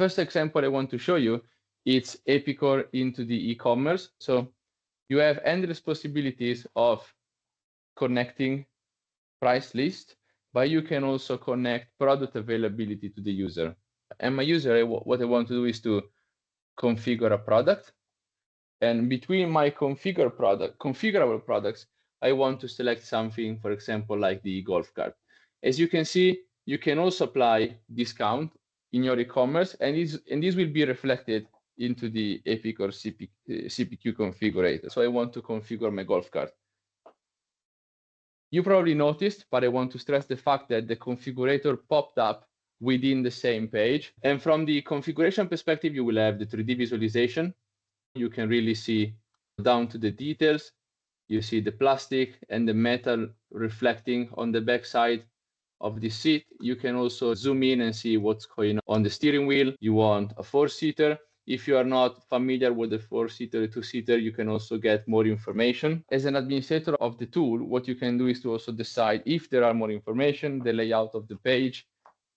first example I want to show you, it's Epicor into the e-commerce. So you have endless possibilities of connecting price list, but you can also connect product availability to the user. And my user, what I want to do is to configure a product. And between my configurable products, I want to select something, for example, like the golf cart. As you can see, you can also apply discount in your e-commerce, and this will be reflected into the Epicor CPQ configurator. So I want to configure my golf cart. You probably noticed, but I want to stress the fact that the configurator popped up within the same page. And from the configuration perspective, you will have the 3D visualization. You can really see down to the details. You see the plastic and the metal reflecting on the backside of the seat. You can also zoom in and see what's going on the steering wheel. You want a 4-seater. If you are not familiar with the 4-seater, 2-seater, you can also get more information. As an administrator of the tool, what you can do is to also decide if there are more information, the layout of the page,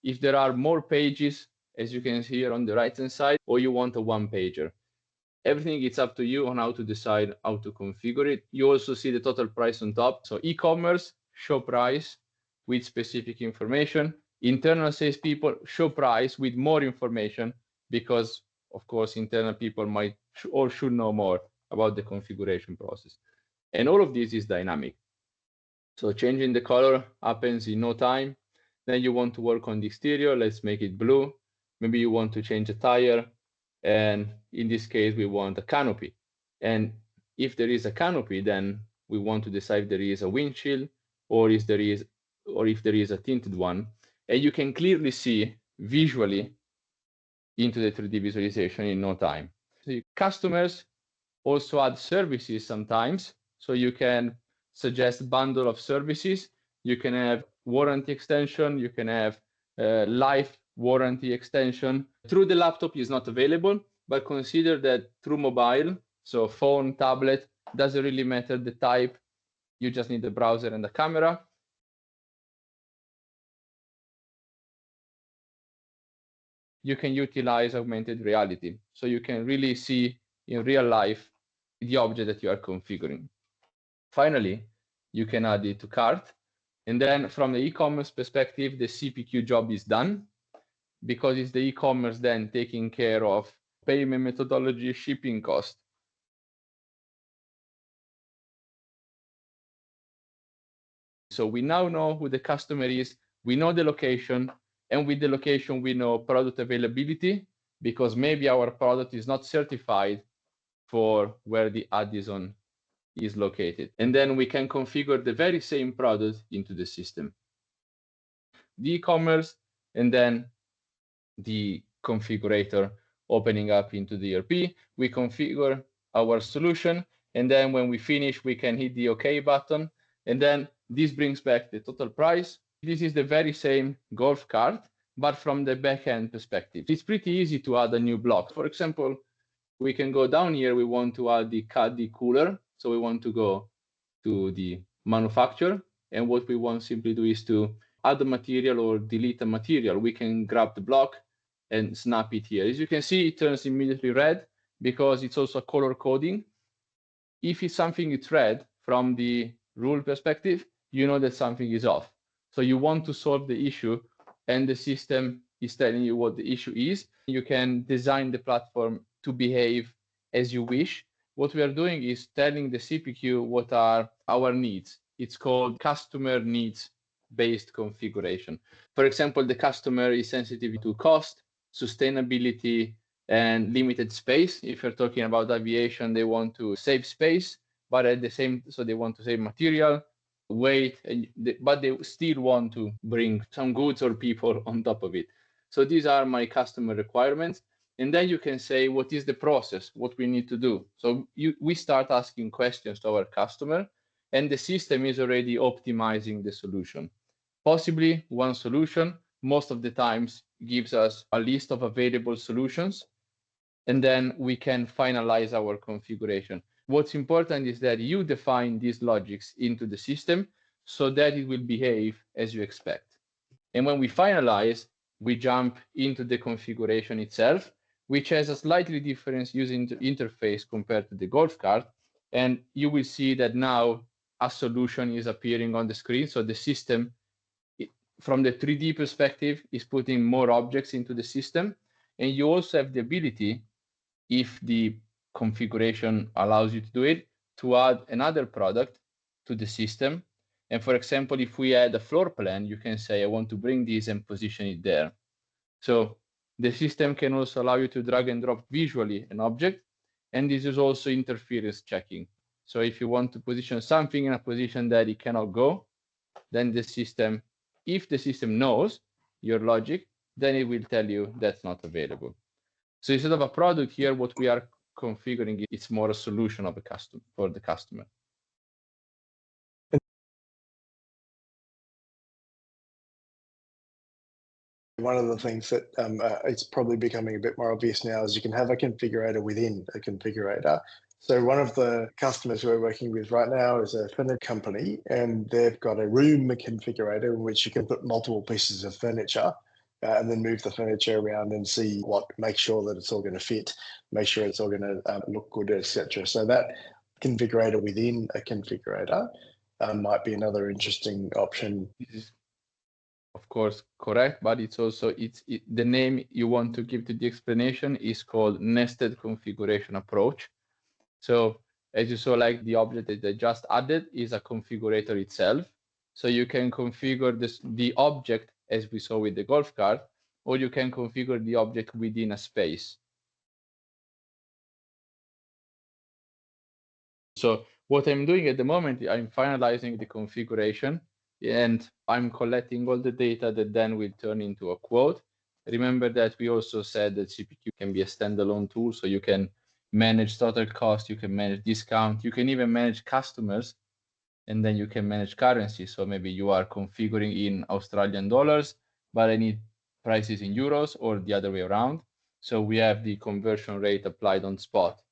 if there are more pages, as you can see here on the right-hand side, or you want a one-pager. Everything is up to you on how to decide how to configure it. You also see the total price on top. So e-commerce, show price with specific information. Internal salespeople, show price with more information, because of course, internal people might or should know more about the configuration process. And all of this is dynamic. So changing the color happens in no time. Then you want to work on the exterior. Let's make it blue. Maybe you want to change a tire. And in this case, we want a canopy. And if there is a canopy, then we want to decide if there is a windshield or if there is a tinted one. And you can clearly see visually into the 3D visualization in no time. So customers also add services sometimes. So you can suggest bundle of services. You can have warranty extension. You can have life warranty extension. Through the laptop is not available, but consider that through mobile, so phone, tablet, doesn't really matter the type. You just need the browser and the camera. You can utilize augmented reality. So you can really see in real life the object that you are configuring. Finally, you can add it to cart. And then from the e-commerce perspective, the CPQ job is done, because it's the e-commerce then taking care of payment methodology, shipping cost. So we now know who the customer is, we know the location, and with the location, we know product availability, because maybe our product is not certified for where the add-on is located. And then we can configure the very same product into the system. The e-commerce, and then the configurator opening up into the ERP. We configure our solution, and then when we finish, we can hit the OK button, and then this brings back the total price. This is the very same golf cart, but from the backend perspective. It's pretty easy to add a new block. For example, we can go down here. We want to add the caddy cooler. So we want to go to the manufacturer. And what we want simply do is to add a material or delete a material. We can grab the block and snap it here. As you can see, it turns immediately red because it's also color coding. If it's something it's red from the rule perspective, you know that something is off. So you want to solve the issue, and the system is telling you what the issue is. You can design the platform to behave as you wish. What we are doing is telling the CPQ what are our needs. It's called customer needs based configuration. For example, the customer is sensitive to cost, sustainability, and limited space. If you're talking about aviation, they want to save space, but at the same, so they want to save material, weight, but they still want to bring some goods or people on top of it. So these are my customer requirements. And then you can say, what is the process, what we need to do? So we start asking questions to our customer, and the system is already optimizing the solution. Possibly one solution, most of the times, gives us a list of available solutions, and then we can finalize our configuration. What's important is that you define these logics into the system so that it will behave as you expect. And when we finalize, we jump into the configuration itself, which has a slightly different user interface compared to the golf cart. And you will see that now a solution is appearing on the screen. So the system, from the 3D perspective, is putting more objects into the system. And you also have the ability, if the configuration allows you to do it, to add another product to the system. And for example, if we add a floor plan, you can say, I want to bring this and position it there. So the system can also allow you to drag and drop visually an object. And this is also interference checking. So if you want to position something in a position that it cannot go, then the system, if the system knows your logic, then it will tell you that's not available. So instead of a product here, what we are configuring, it's more a solution of a custom for the customer. One of the things that it's probably becoming a bit more obvious now is you can have a configurator within a configurator. So one of the customers we're working with right now is a furniture company, and they've got a room configurator in which you can put multiple pieces of furniture and then move the furniture around and see make sure that it's all going to fit, make sure it's all going to look good, etc. So that configurator within a configurator might be another interesting option. This is, of course, correct, but it's also the name you want to give to the explanation is called nested configuration approach. So as you saw, like the object that I just added is a configurator itself. So you can configure the object as we saw with the golf cart, or you can configure the object within a space. So what I'm doing at the moment, I'm finalizing the configuration, and I'm collecting all the data that then will turn into a quote. Remember that we also said that CPQ can be a standalone tool, so you can manage total cost, you can manage discount, you can even manage customers, and then you can manage currency. So maybe you are configuring in Australian dollars, but I need prices in euros, or the other way around. So we have the conversion rate applied on spot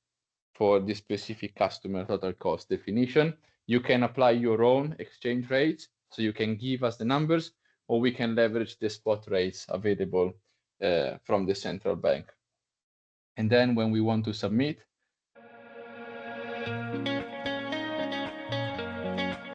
for the specific customer total cost definition. You can apply your own exchange rates, so you can give us the numbers, or we can leverage the spot rates available from the central bank. And then when we want to submit,